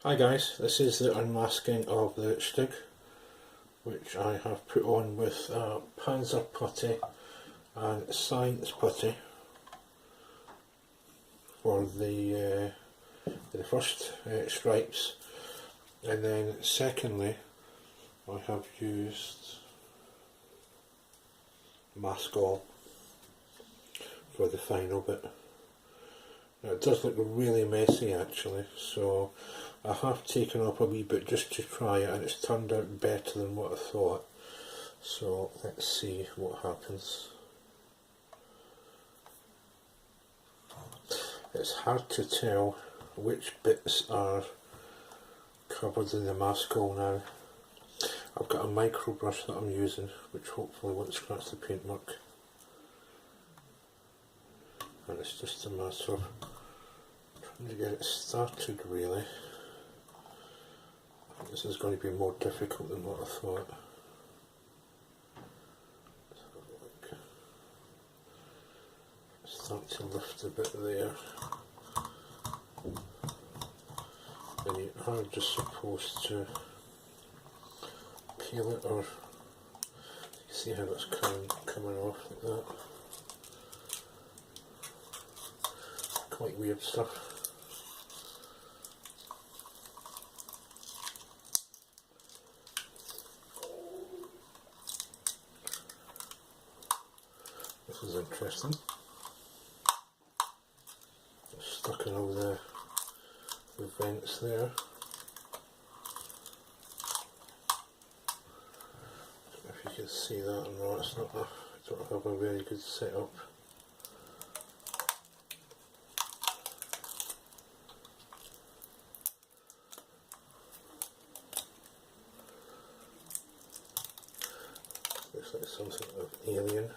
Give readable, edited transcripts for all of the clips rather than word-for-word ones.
Hi guys, this is the unmasking of the StuG, which I have put on with Panzer putty and Science putty for the first stripes, and then secondly I have used mask all for the final bit. Now it does look really messy actually, so I have taken up a wee bit just to try it, and it's turned out better than what I thought. So let's see what happens. It's hard to tell which bits are covered in the mask all now. I've got a micro brush that I'm using, which hopefully won't scratch the paintwork. And it's just a matter of trying to get it started really. I think this is going to be more difficult than what I thought. Let's have a look. Start to lift a bit there. And you are just supposed to peel it, or you see how it's coming off like that. Quite weird stuff. This is interesting. It's stuck in all the vents there. I don't know if you can see that or not. It's not I don't have a very good setup. Looks like something of alien.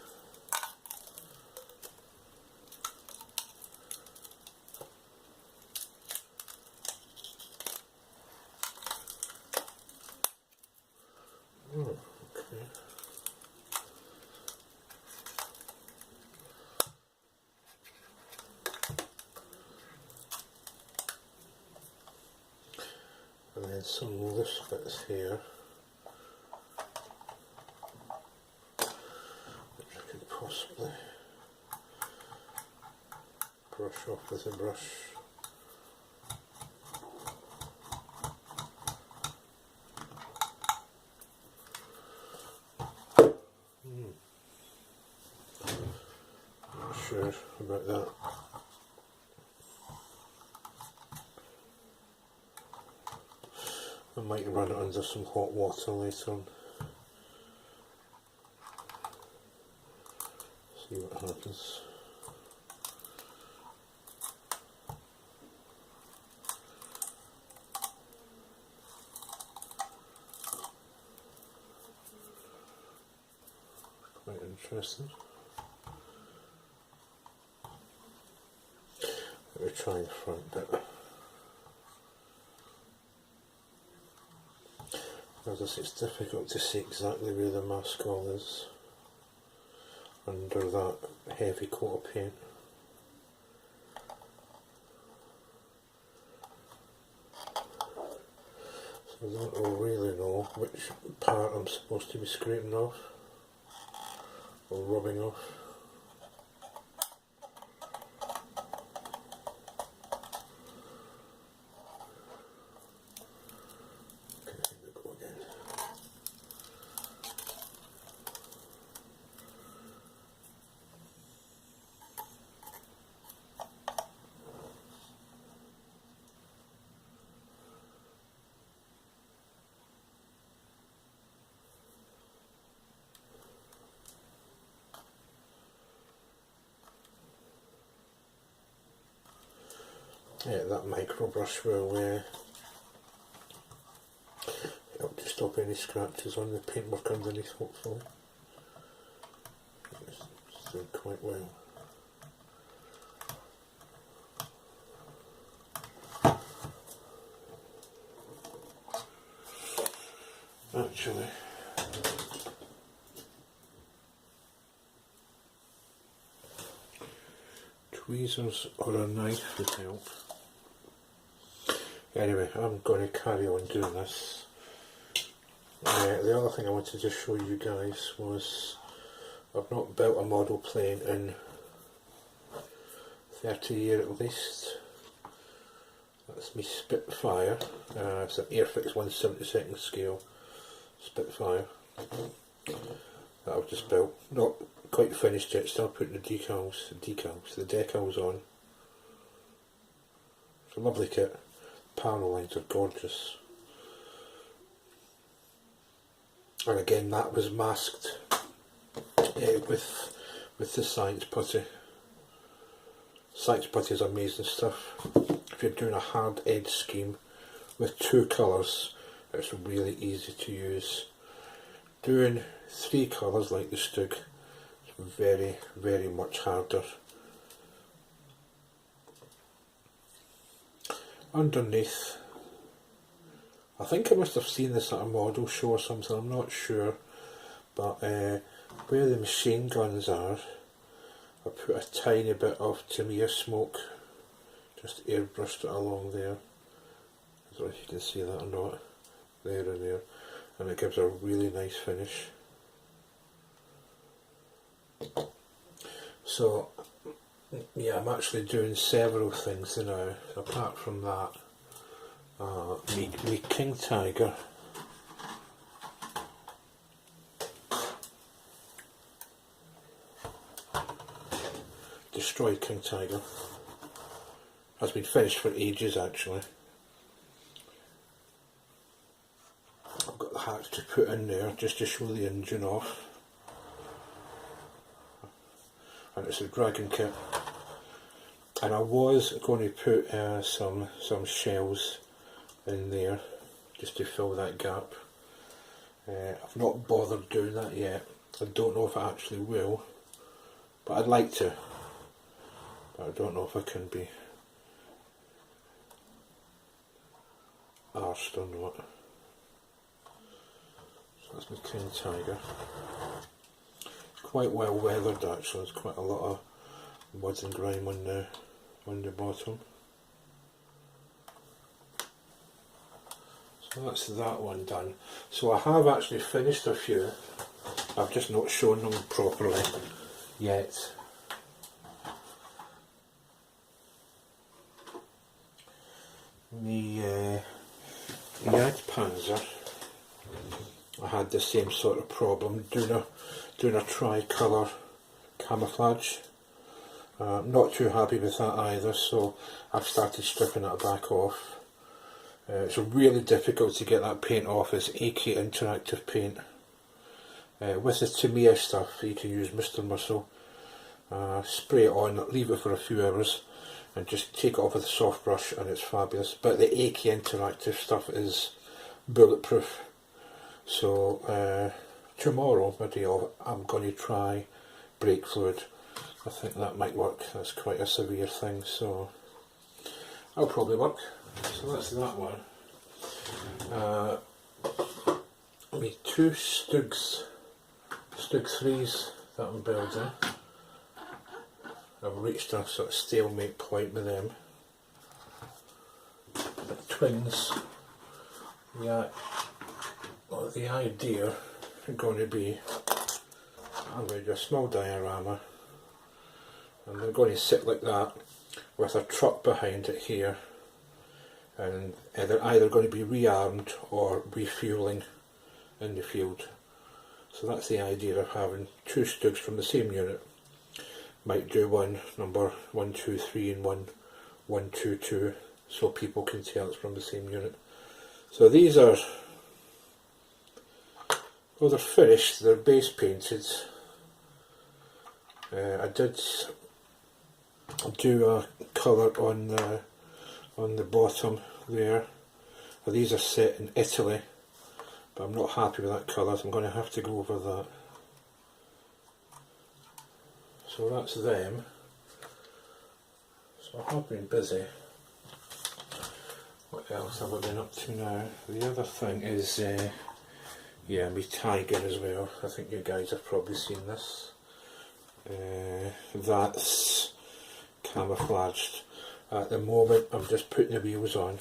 Oh, okay. And then some loose bits here, which I could possibly brush off with a brush. Not sure about that. I might run it under some hot water later on. See what happens. Quite interesting. Let me try the front bit. As I say, it's difficult to see exactly where the mask all is under that heavy coat of paint. So I don't really know which part I'm supposed to be scraping off or rubbing off. Yeah, that micro brush will help to stop any scratches on the paintwork underneath, hopefully. It's doing quite well. Actually, tweezers or a knife would help. Anyway, I'm going to carry on doing this. The other thing I wanted to show you guys was I've not built a model plane in 30 years at least. That's my Spitfire. It's an Airfix 1/72 scale Spitfire that I've just built. Not quite finished yet, still putting the decals on. It's a lovely kit. Panel lines are gorgeous. And again, that was masked with the science putty. Science putty is amazing stuff. If you're doing a hard edge scheme with 2 colours, it's really easy to use. Doing 3 colours like the StuG is very, very much harder. Underneath, I think I must have seen this at a model show or something, I'm not sure, but where the machine guns are, I put a tiny bit of Tamiya smoke, just airbrushed it along there. I don't know if you can see that or not, there and there, and it gives a really nice finish. So yeah, I'm actually doing several things now, apart from that. Me King Tiger, destroyed King Tiger, has been finished for ages actually. I've got the hats to put in there just to show the engine off, and it's a Dragon kit. And I was going to put some shells in there just to fill that gap. I've not bothered doing that yet. I don't know if I actually will, but I'd like to, but I don't know if I can be arsed or not. So that's my King Tiger. Quite well weathered actually, there's quite a lot of mud and grime on the bottom. So that's that one done. So I have actually finished a few, I've just not shown them properly yet. The Panzer, I had the same sort of problem doing a tricolour camouflage. Not too happy with that either, so I've started stripping it back off. It's really difficult to get that paint off. It's AK interactive paint. With the Tamiya stuff you can use Mr. Muscle, spray it on, leave it for a few hours and just take it off with a soft brush and it's fabulous. But the AK interactive stuff is bulletproof. So tomorrow, maybe I'm going to try brake fluid. I think that might work. That's quite a severe thing, so that'll probably work. So that's that one. Me 2 StuG 3s that I'm building. I've reached a sort of stalemate point with them. The twins. The idea is going to be, I'm going to do a small diorama, and they're going to sit like that with a truck behind it here, and they're either going to be rearmed or refuelling in the field. So that's the idea of having 2 StuGs from the same unit. Might do one number 123 and one 122 so people can tell it's from the same unit. So these are, well, they're finished, they're base painted. I did do a colour on the bottom there. Well, these are set in Italy, but I'm not happy with that colour, so I'm going to have to go over that. So that's them. So I have been busy. What else have I been up to now? The other thing is, yeah, my Tiger as well. I think you guys have probably seen this. That's camouflaged. At the moment I'm just putting the wheels on.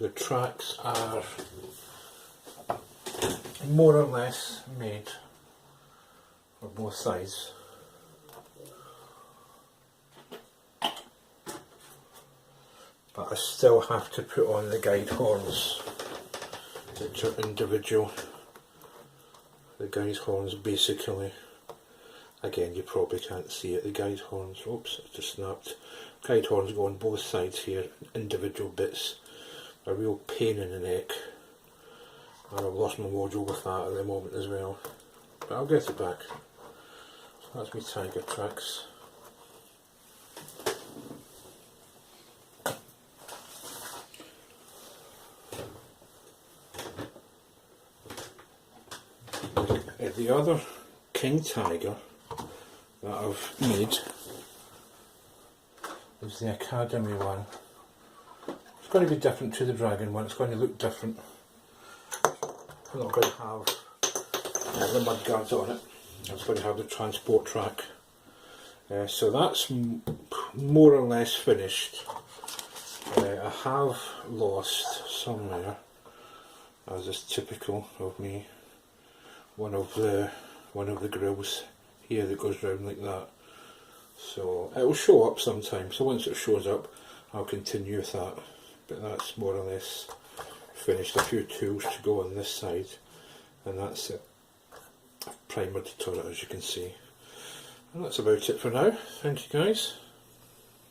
The tracks are more or less made for both sides. But I still have to put on the guide horns, which are individual. The guide horns basically, again you probably can't see it, the guide horns, oops, it just snapped. Guide horns go on both sides here, individual bits. A real pain in the neck. And I've lost my mojo with that at the moment as well. But I'll get it back. So that's my tiger tracks. The other king tiger that I've made is the Academy one. It's going to be different to the dragon one, it's going to look different. I'm not going to have the mud guards on it, it's going to have the transport track. So that's more or less finished. I have lost somewhere, as is typical of me, one of the grills here that goes round like that. So it will show up sometime, so once it shows up I'll continue with that, but that's more or less finished. A few tools to go on this side and that's it. I've primered the turret as you can see, and that's about it for now. Thank you guys.